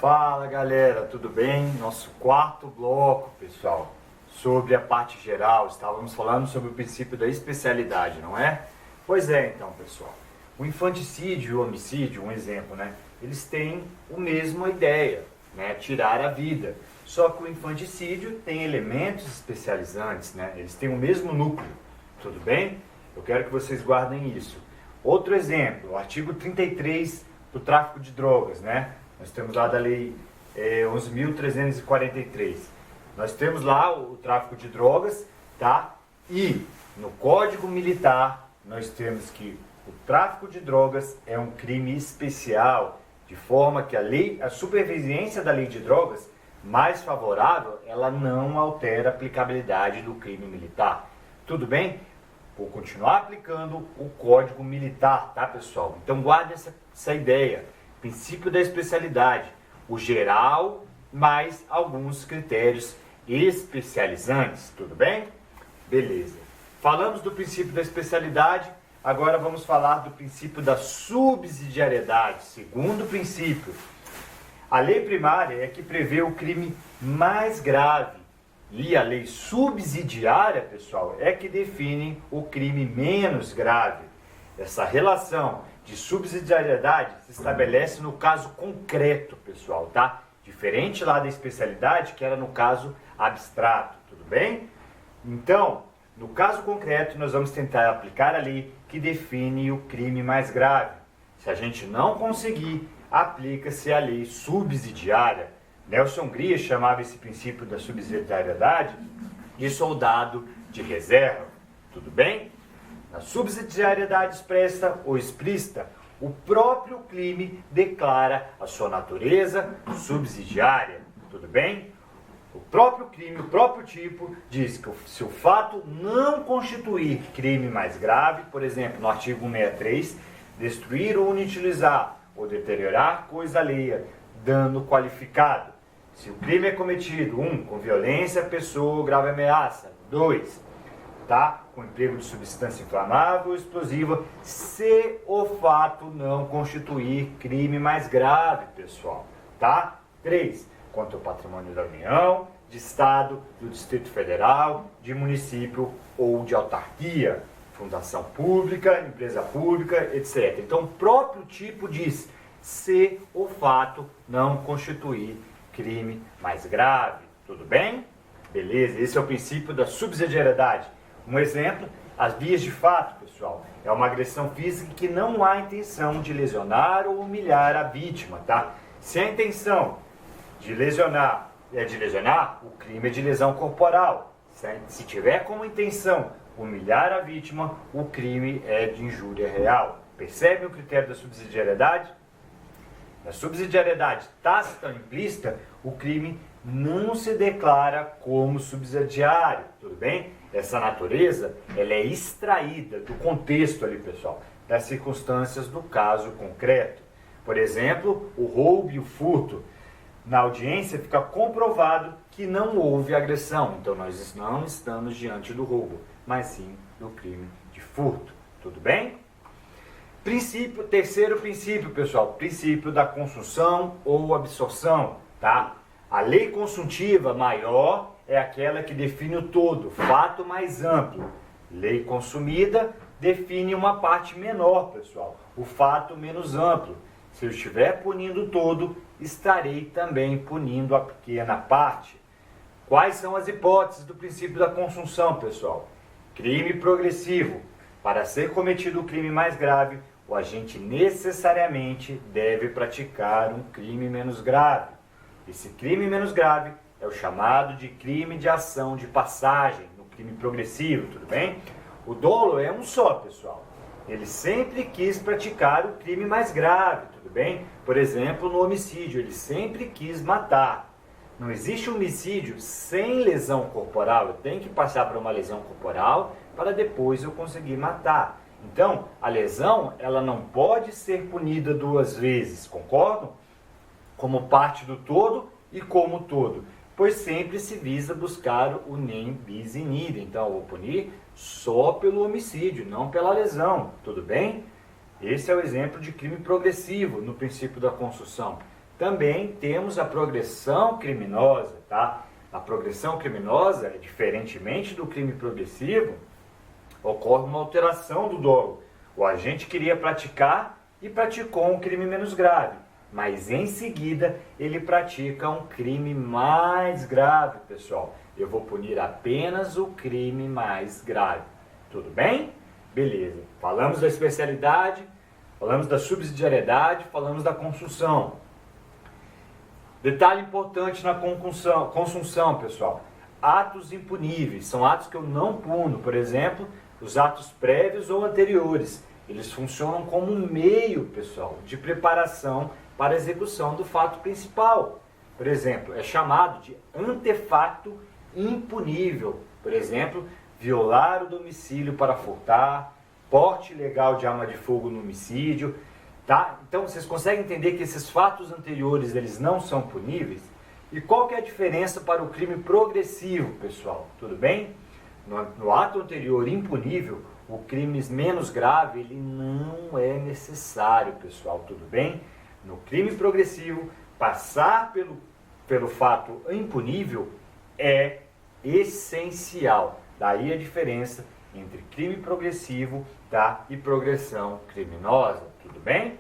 Fala galera, tudo bem? Nosso quarto bloco, pessoal, sobre a parte geral. Estávamos falando sobre o princípio da especialidade, não é? Pois é, então, pessoal. O infanticídio e o homicídio, um exemplo, né? Eles têm a mesma ideia, né? Tirar a vida. Só que o infanticídio tem elementos especializantes, né? Eles têm o mesmo núcleo, tudo bem? Eu quero que vocês guardem isso. Outro exemplo, o artigo 33 do tráfico de drogas, né? Nós temos lá da lei 11.343. Nós temos lá o tráfico de drogas, tá? E no Código Militar nós temos que o tráfico de drogas é um crime especial, de forma que a superveniência da lei de drogas mais favorável, ela não altera a aplicabilidade do crime militar. Tudo bem? Vou continuar aplicando o Código Militar, tá, pessoal? Então guarde essa ideia. Princípio da especialidade, o geral, mais alguns critérios especializantes, tudo bem? Beleza. Falamos do princípio da especialidade, agora vamos falar do princípio da subsidiariedade. Segundo princípio, a lei primária é que prevê o crime mais grave e a lei subsidiária, pessoal, é que define o crime menos grave. Essa relação de subsidiariedade se estabelece no caso concreto, pessoal, tá? Diferente lá da especialidade, que era no caso abstrato, tudo bem? Então, no caso concreto, nós vamos tentar aplicar a lei que define o crime mais grave. Se a gente não conseguir, aplica-se a lei subsidiária. Nelson Grias chamava esse princípio da subsidiariedade de soldado de reserva, tudo bem? Na subsidiariedade expressa ou explícita, o próprio crime declara a sua natureza subsidiária, tudo bem? O próprio crime, o próprio tipo, diz que se o fato não constituir crime mais grave, por exemplo, no artigo 163, destruir ou inutilizar ou deteriorar coisa alheia, dano qualificado. Se o crime é cometido, 1, com violência, pessoa ou grave ameaça, 2, tá? Com emprego de substância inflamável ou explosiva, se o fato não constituir crime mais grave, pessoal, tá? 3, contra o patrimônio da União, de Estado, do Distrito Federal, de município ou de autarquia, fundação pública, empresa pública, etc. Então, o próprio tipo diz, se o fato não constituir crime mais grave, tudo bem? Beleza, esse é o princípio da subsidiariedade. Um exemplo, as vias de fato, pessoal, é uma agressão física que não há intenção de lesionar ou humilhar a vítima, tá? Se a intenção de lesionar é de lesionar, o crime é de lesão corporal. Se tiver como intenção humilhar a vítima, o crime é de injúria real. Percebe o critério da subsidiariedade? Na subsidiariedade tácita ou implícita, o crime não se declara como subsidiário, tudo bem? Essa natureza, ela é extraída do contexto ali, pessoal, das circunstâncias do caso concreto. Por exemplo, o roubo e o furto. Na audiência fica comprovado que não houve agressão, então nós não estamos diante do roubo, mas sim do crime de furto, tudo bem? Terceiro princípio, pessoal, princípio da consunção ou absorção, tá? A lei consuntiva maior é aquela que define o todo, fato mais amplo. Lei consumida define uma parte menor, pessoal, o fato menos amplo. Se eu estiver punindo o todo, estarei também punindo a pequena parte. Quais são as hipóteses do princípio da consunção, pessoal? Crime progressivo. Para ser cometido o crime mais grave, o agente necessariamente deve praticar um crime menos grave. Esse crime menos grave é o chamado de crime de ação de passagem, no crime progressivo, tudo bem? O dolo é um só, pessoal. Ele sempre quis praticar o crime mais grave, tudo bem? Por exemplo, no homicídio, ele sempre quis matar. Não existe homicídio sem lesão corporal. Eu tenho que passar por uma lesão corporal para depois eu conseguir matar. Então, a lesão, ela não pode ser punida duas vezes, concordam? Como parte do todo e como todo, pois sempre se visa buscar o nem bis in idem. Então, eu vou punir só pelo homicídio, não pela lesão, tudo bem? Esse é o exemplo de crime progressivo no princípio da consunção. também temos a progressão criminosa, tá? A progressão criminosa, diferentemente do crime progressivo, ocorre uma alteração do dolo. O agente queria praticar e praticou um crime menos grave, mas em seguida ele pratica um crime mais grave, pessoal. Eu vou punir apenas o crime mais grave. Tudo bem? Beleza. Falamos da especialidade, falamos da subsidiariedade, falamos da consunção. Detalhe importante na consunção, pessoal. Atos impuníveis. São atos que eu não puno. Por exemplo, os atos prévios ou anteriores. Eles funcionam como um meio, pessoal, de preparação para a execução do fato principal. Por exemplo, é chamado de antefato impunível. Por exemplo, violar o domicílio para furtar, porte ilegal de arma de fogo no homicídio, tá? Então, vocês conseguem entender que esses fatos anteriores, eles não são puníveis? E qual que é a diferença para o crime progressivo, pessoal? Tudo bem? No ato anterior impunível, o crime menos grave, ele não é necessário, pessoal, tudo bem? No crime progressivo, passar pelo fato impunível é essencial. Daí a diferença entre crime progressivo, tá, e progressão criminosa, tudo bem?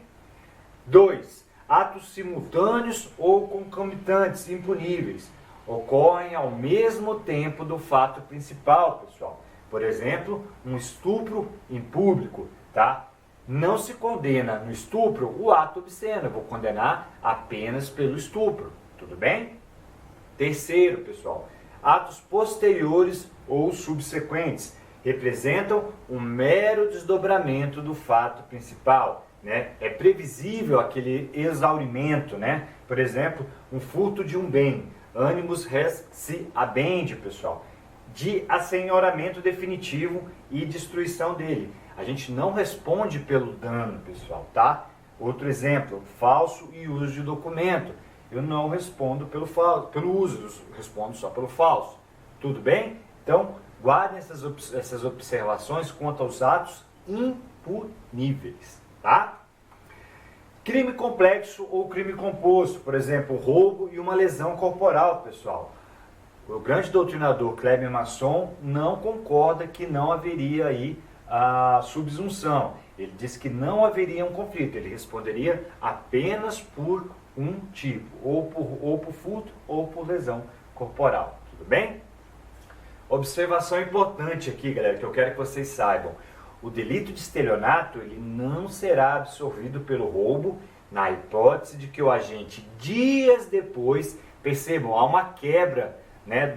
2. Atos simultâneos ou concomitantes impuníveis ocorrem ao mesmo tempo do fato principal, pessoal. Por exemplo, um estupro em público, tá? Não se condena no estupro o ato obsceno, eu vou condenar apenas pelo estupro, tudo bem? Terceiro, pessoal, atos posteriores ou subsequentes representam um mero desdobramento do fato principal, né? É previsível aquele exaurimento, né? Por exemplo, um furto de um bem, animus res se habende, pessoal, de assenhoramento definitivo e destruição dele. A gente não responde pelo dano, pessoal, tá? Outro exemplo, falso e uso de documento. Eu não respondo pelo uso, eu respondo só pelo falso. Tudo bem? Então, guardem essas observações quanto aos atos impuníveis, tá? Crime complexo ou crime composto, por exemplo, roubo e uma lesão corporal, pessoal. O grande doutrinador Kleber Masson não concorda que não haveria aí a subsunção. Ele diz que não haveria um conflito, ele responderia apenas por um tipo, ou por furto ou por lesão corporal, tudo bem? Observação importante aqui, galera, que eu quero que vocês saibam. O delito de estelionato, ele não será absorvido pelo roubo na hipótese de que o agente, dias depois, percebam, há uma quebra, né,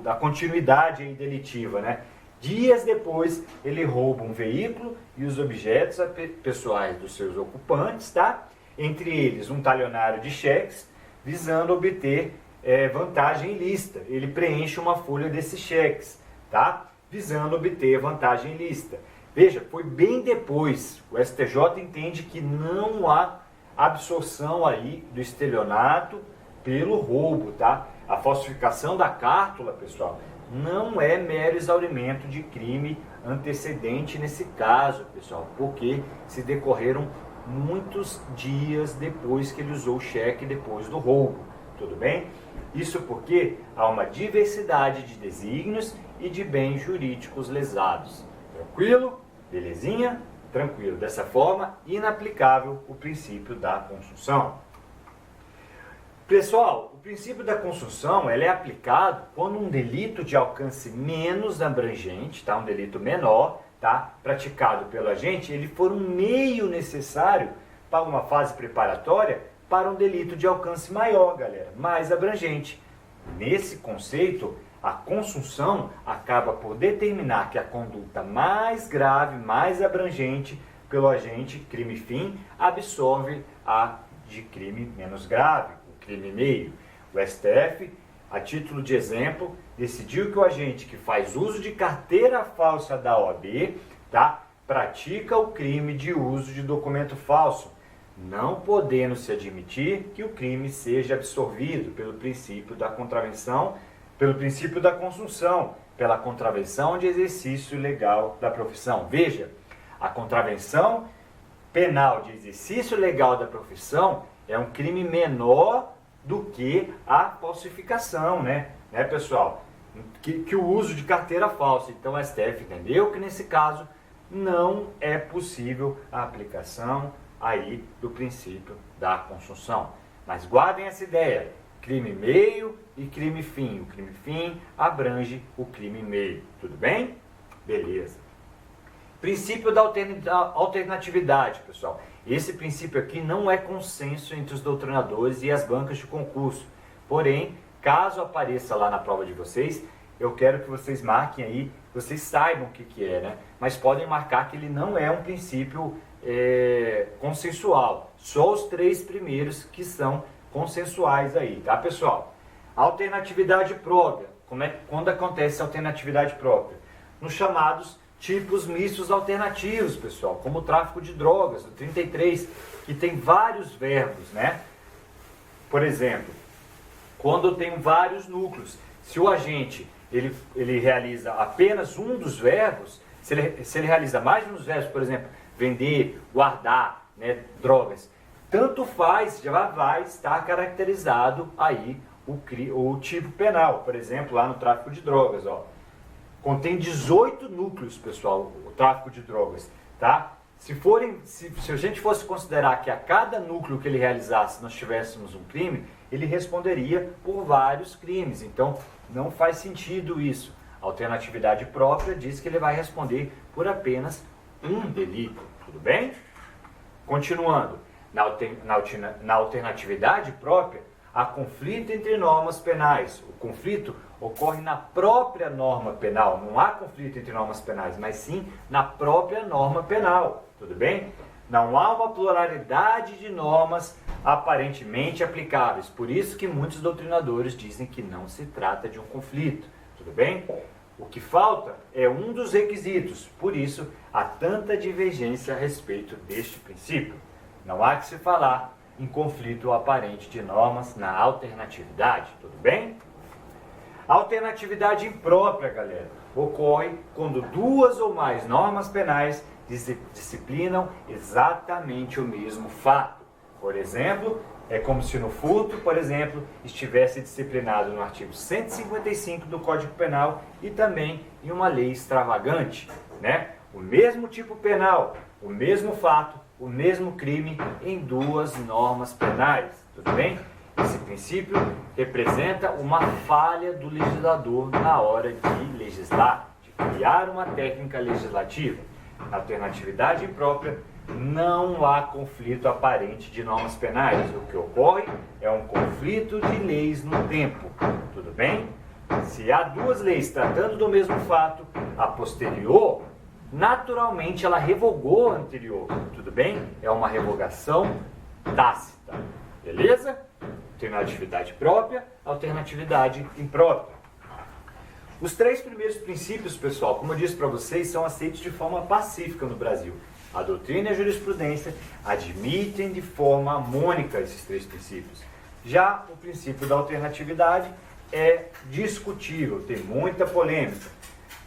da continuidade aí delitiva, né? Dias depois, ele rouba um veículo e os objetos pessoais dos seus ocupantes, tá? Entre eles, um talionário de cheques, visando obter vantagem ilícita. Ele preenche uma folha desses cheques, tá? Visando obter vantagem ilícita. Veja, foi bem depois. O STJ entende que não há absorção aí do estelionato pelo roubo, tá? A falsificação da cártula, pessoal, não é mero exaurimento de crime antecedente nesse caso, pessoal, porque se decorreram muitos dias depois que ele usou o cheque, depois do roubo, tudo bem? Isso porque há uma diversidade de desígnios e de bens jurídicos lesados. Tranquilo? Belezinha? Tranquilo. Dessa forma, inaplicável o princípio da consunção. Pessoal, o princípio da consunção ele é aplicado quando um delito de alcance menos abrangente, tá? Um delito menor, tá? Praticado pelo agente, ele for um meio necessário para uma fase preparatória para um delito de alcance maior, galera, mais abrangente. Nesse conceito, a consunção acaba por determinar que a conduta mais grave, mais abrangente pelo agente, crime fim, absorve a de crime menos grave, o crime meio. O STF, a título de exemplo, decidiu que o agente que faz uso de carteira falsa da OAB, tá, pratica o crime de uso de documento falso, não podendo se admitir que o crime seja absorvido pelo princípio da contravenção, pelo princípio da consunção, pela contravenção de exercício legal da profissão. Veja, a contravenção penal de exercício legal da profissão, é um crime menor do que a falsificação, né pessoal? Que o uso de carteira falsa. Então o STF entendeu que nesse caso não é possível a aplicação aí do princípio da consunção. Mas guardem essa ideia, crime meio e crime fim. O crime fim abrange o crime meio, tudo bem? Beleza. Princípio da alternatividade, pessoal. Esse princípio aqui não é consenso entre os doutrinadores e as bancas de concurso. Porém, caso apareça lá na prova de vocês, eu quero que vocês marquem aí, vocês saibam o que é, né? Mas podem marcar que ele não é um princípio consensual. Só os 3 primeiros que são consensuais aí, tá, pessoal? Alternatividade própria. Quando acontece alternatividade própria? Nos chamados tipos mistos alternativos, pessoal, como o tráfico de drogas, o 33, que tem vários verbos, né? Por exemplo, quando eu tenho vários núcleos, se o agente ele realiza apenas um dos verbos, se ele realiza mais de um dos verbos, por exemplo, vender, guardar, né, drogas, tanto faz, já vai estar caracterizado aí o tipo penal. Por exemplo, lá no tráfico de drogas, ó, contém 18 núcleos, pessoal, o tráfico de drogas, tá? Se a gente fosse considerar que a cada núcleo que ele realizasse nós tivéssemos um crime, ele responderia por vários crimes. Então, não faz sentido isso. A alternatividade própria diz que ele vai responder por apenas um delito, tudo bem? Continuando, na alternatividade própria, há conflito entre normas penais. O conflito ocorre na própria norma penal. Não há conflito entre normas penais, mas sim na própria norma penal. Tudo bem? Não há uma pluralidade de normas aparentemente aplicáveis. Por isso que muitos doutrinadores dizem que não se trata de um conflito. Tudo bem? O que falta é um dos requisitos. Por isso, há tanta divergência a respeito deste princípio. Não há que se falar em conflito aparente de normas na alternatividade, tudo bem? A alternatividade imprópria, galera, ocorre quando 2 ou mais normas penais disciplinam exatamente o mesmo fato. Por exemplo, é como se no furto, por exemplo, estivesse disciplinado no artigo 155 do Código Penal e também em uma lei extravagante, né? O mesmo tipo penal, o mesmo fato, o mesmo crime em 2 normas penais, tudo bem? Esse princípio representa uma falha do legislador na hora de legislar, de criar uma técnica legislativa. Na alternatividade imprópria, não há conflito aparente de normas penais. O que ocorre é um conflito de leis no tempo, tudo bem? Se há 2 leis tratando do mesmo fato, a posterior, naturalmente ela revogou a anterior, tudo bem? É uma revogação tácita, beleza? Alternatividade própria, alternatividade imprópria. Os 3 primeiros princípios, pessoal, como eu disse para vocês, são aceitos de forma pacífica no Brasil. A doutrina e a jurisprudência admitem de forma harmônica esses 3 princípios. Já o princípio da alternatividade é discutível, tem muita polêmica.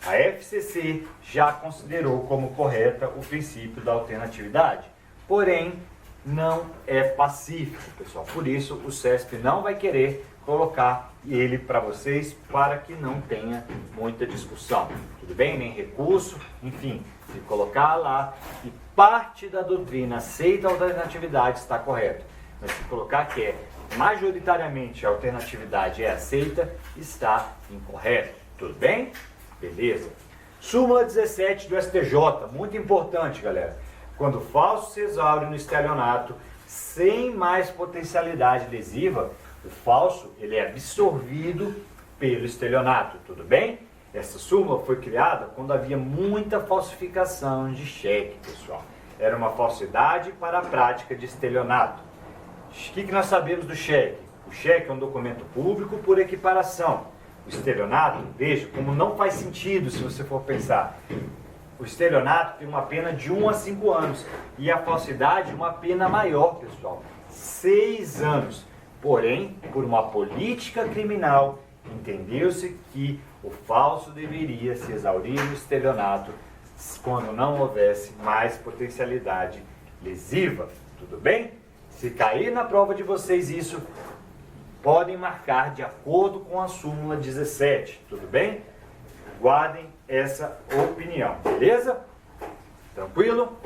A FCC já considerou como correta o princípio da alternatividade, porém não é pacífico, pessoal. Por isso o CESP não vai querer colocar ele para vocês para que não tenha muita discussão, tudo bem? Nem recurso, enfim, se colocar lá que parte da doutrina aceita a alternatividade está correto, mas se colocar que majoritariamente a alternatividade é aceita, está incorreto, tudo bem? Beleza. Súmula 17 do STJ, muito importante, galera. Quando o falso se exaure no estelionato sem mais potencialidade lesiva, o falso ele é absorvido pelo estelionato, tudo bem? Essa súmula foi criada quando havia muita falsificação de cheque, pessoal. Era uma falsidade para a prática de estelionato. O que nós sabemos do cheque? O cheque é um documento público por equiparação. O estelionato, veja, como não faz sentido se você for pensar. O estelionato tem uma pena de 1 a 5 anos e a falsidade uma pena maior, pessoal, 6 anos. Porém, por uma política criminal, entendeu-se que o falso deveria se exaurir no estelionato quando não houvesse mais potencialidade lesiva. Tudo bem? Se cair na prova de vocês isso, podem marcar de acordo com a súmula 17, tudo bem? Guardem essa opinião, beleza? Tranquilo?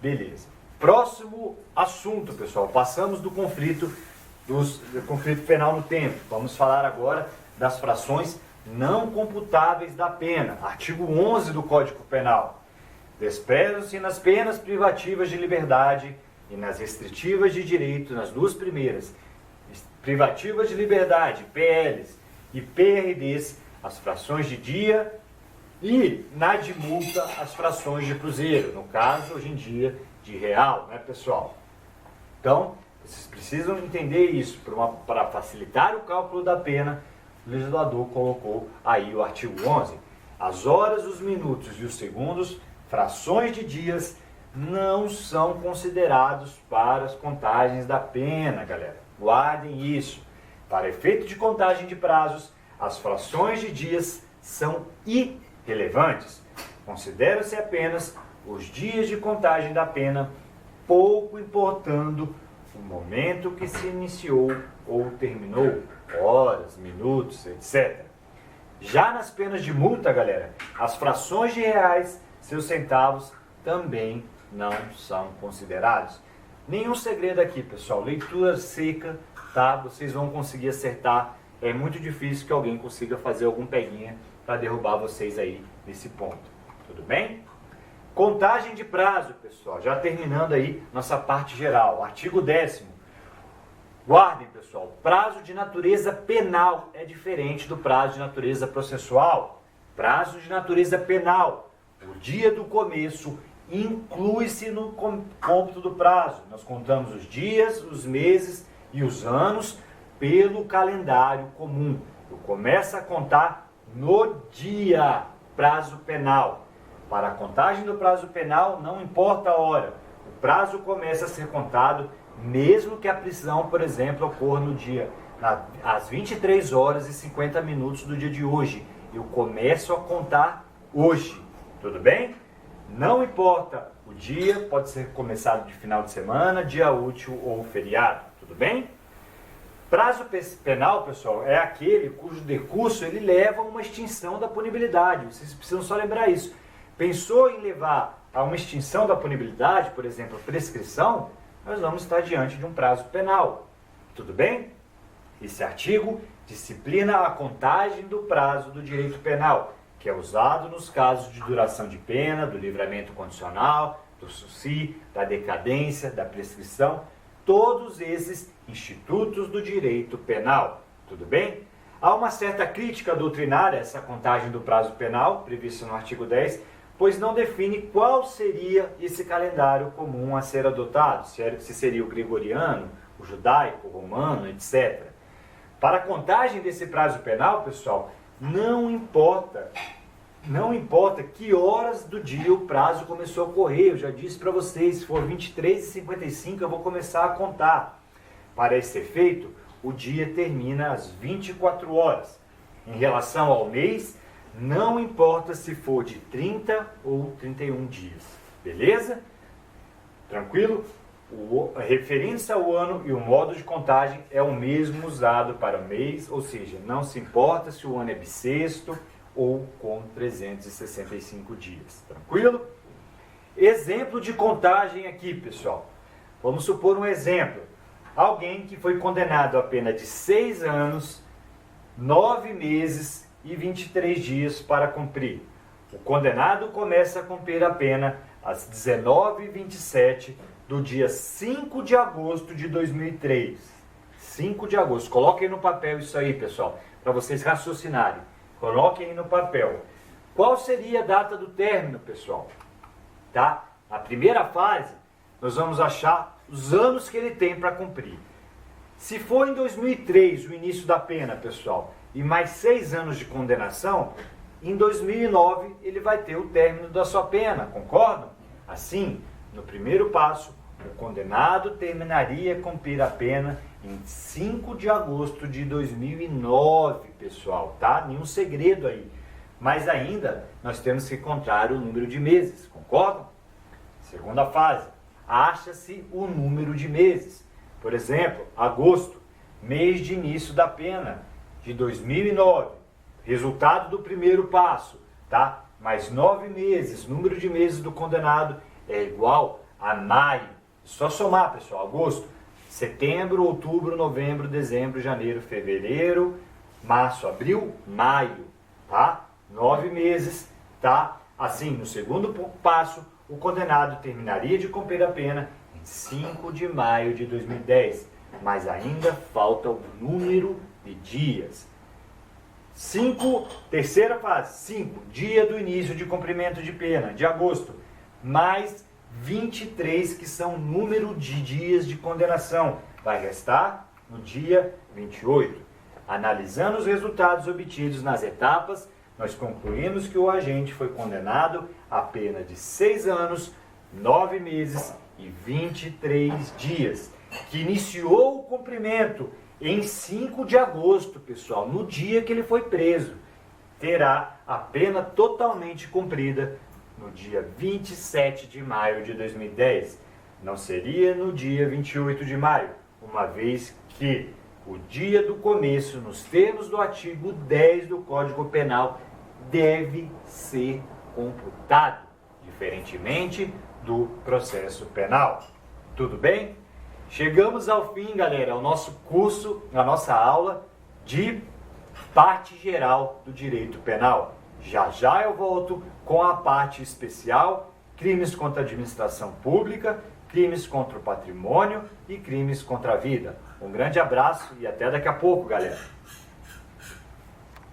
Beleza. Próximo assunto, pessoal. Passamos do conflito penal no tempo. Vamos falar agora das frações não computáveis da pena. Artigo 11 do Código Penal. Desprezam-se nas penas privativas de liberdade e nas restritivas de direito, nas duas primeiras, privativas de liberdade, PLs e PRDs, as frações de dia e, na de multa, as frações de cruzeiro, no caso, hoje em dia, de real, né, pessoal? Então, vocês precisam entender isso. Para facilitar o cálculo da pena, o legislador colocou aí o artigo 11. As horas, os minutos e os segundos, frações de dias, não são considerados para as contagens da pena, galera. Guardem isso. Para efeito de contagem de prazos, as frações de dias são irrelevantes. Consideram-se apenas os dias de contagem da pena, pouco importando o momento que se iniciou ou terminou, horas, minutos, etc. Já nas penas de multa, galera, as frações de reais, seus centavos, também não são considerados. Nenhum segredo aqui, pessoal. Leitura seca, tá? Vocês vão conseguir acertar. É muito difícil que alguém consiga fazer algum peguinha para derrubar vocês aí nesse ponto. Tudo bem? Contagem de prazo, pessoal. Já terminando aí nossa parte geral. Artigo 10º. Guardem, pessoal. Prazo de natureza penal é diferente do prazo de natureza processual. Prazo de natureza penal. O dia do começo inclui-se no cômputo do prazo. Nós contamos os dias, os meses e os anos pelo calendário comum. Eu começo a contar no dia, prazo penal. Para a contagem do prazo penal, não importa a hora. O prazo começa a ser contado mesmo que a prisão, por exemplo, ocorra no dia, às 23 horas e 50 minutos do dia de hoje. Eu começo a contar hoje. Tudo bem? Não importa o dia, pode ser começado de final de semana, dia útil ou feriado. Tudo bem? Prazo penal, pessoal, é aquele cujo decurso ele leva a uma extinção da punibilidade. Vocês precisam só lembrar isso. Pensou em levar a uma extinção da punibilidade, por exemplo, prescrição, nós vamos estar diante de um prazo penal. Tudo bem? Esse artigo disciplina a contagem do prazo do direito penal, que é usado nos casos de duração de pena, do livramento condicional, do SUSI, da decadência, da prescrição, todos esses institutos do direito penal. Tudo bem? Há uma certa crítica doutrinária a essa contagem do prazo penal, prevista no artigo 10, pois não define qual seria esse calendário comum a ser adotado, se seria o gregoriano, o judaico, o romano, etc. Para a contagem desse prazo penal, pessoal, não importa que horas do dia o prazo começou a correr. Eu já disse para vocês, se for 23h55 eu vou começar a contar. Para esse efeito, o dia termina às 24 horas. Em relação ao mês, não importa se for de 30 ou 31 dias. Beleza? Tranquilo? A referência ao ano e o modo de contagem é o mesmo usado para o mês, ou seja, não se importa se o ano é bissexto ou com 365 dias. Tranquilo? Exemplo de contagem aqui, pessoal. Vamos supor um exemplo. Alguém que foi condenado a pena de 6 anos, 9 meses e 23 dias para cumprir. O condenado começa a cumprir a pena às 19h27 do dia 5 de agosto de 2003. 5 de agosto. Coloquem no papel isso aí, pessoal, para vocês raciocinarem. Coloquem no papel. Qual seria a data do término, pessoal? Tá? Na primeira fase, nós vamos achar os anos que ele tem para cumprir. Se for em 2003 o início da pena, pessoal, e mais 6 anos de condenação, em 2009 ele vai ter o término da sua pena, concordam? Assim, no primeiro passo, o condenado terminaria cumprir a pena em 5 de agosto de 2009, pessoal, tá? Nenhum segredo aí. Mas ainda nós temos que contar o número de meses, concordam? Segunda fase, acha-se o número de meses. Por exemplo, agosto, mês de início da pena de 2009, resultado do primeiro passo, tá? Mais 9 meses, número de meses do condenado é igual a maio. Só somar, pessoal, agosto, setembro, outubro, novembro, dezembro, janeiro, fevereiro, março, abril, maio, tá? 9 meses, tá? Assim, no segundo passo, o condenado terminaria de cumprir a pena em 5 de maio de 2010, mas ainda falta o número de dias. 5, terceira fase, 5, dia do início de cumprimento de pena, de agosto, mais 23, que são o número de dias de condenação. Vai restar no dia 28. Analisando os resultados obtidos nas etapas, nós concluímos que o agente foi condenado a pena de 6 anos, 9 meses e 23 dias, que iniciou o cumprimento em 5 de agosto, pessoal, no dia que ele foi preso. Terá a pena totalmente cumprida no dia 27 de maio de 2010. Não seria no dia 28 de maio, uma vez que o dia do começo, nos termos do artigo 10 do Código Penal, deve ser computado, diferentemente do processo penal. Tudo bem? Chegamos ao fim, galera, ao nosso curso, a nossa aula de parte geral do direito penal. Já já eu volto com a parte especial, crimes contra a administração pública, crimes contra o patrimônio e crimes contra a vida. Um grande abraço e até daqui a pouco, galera.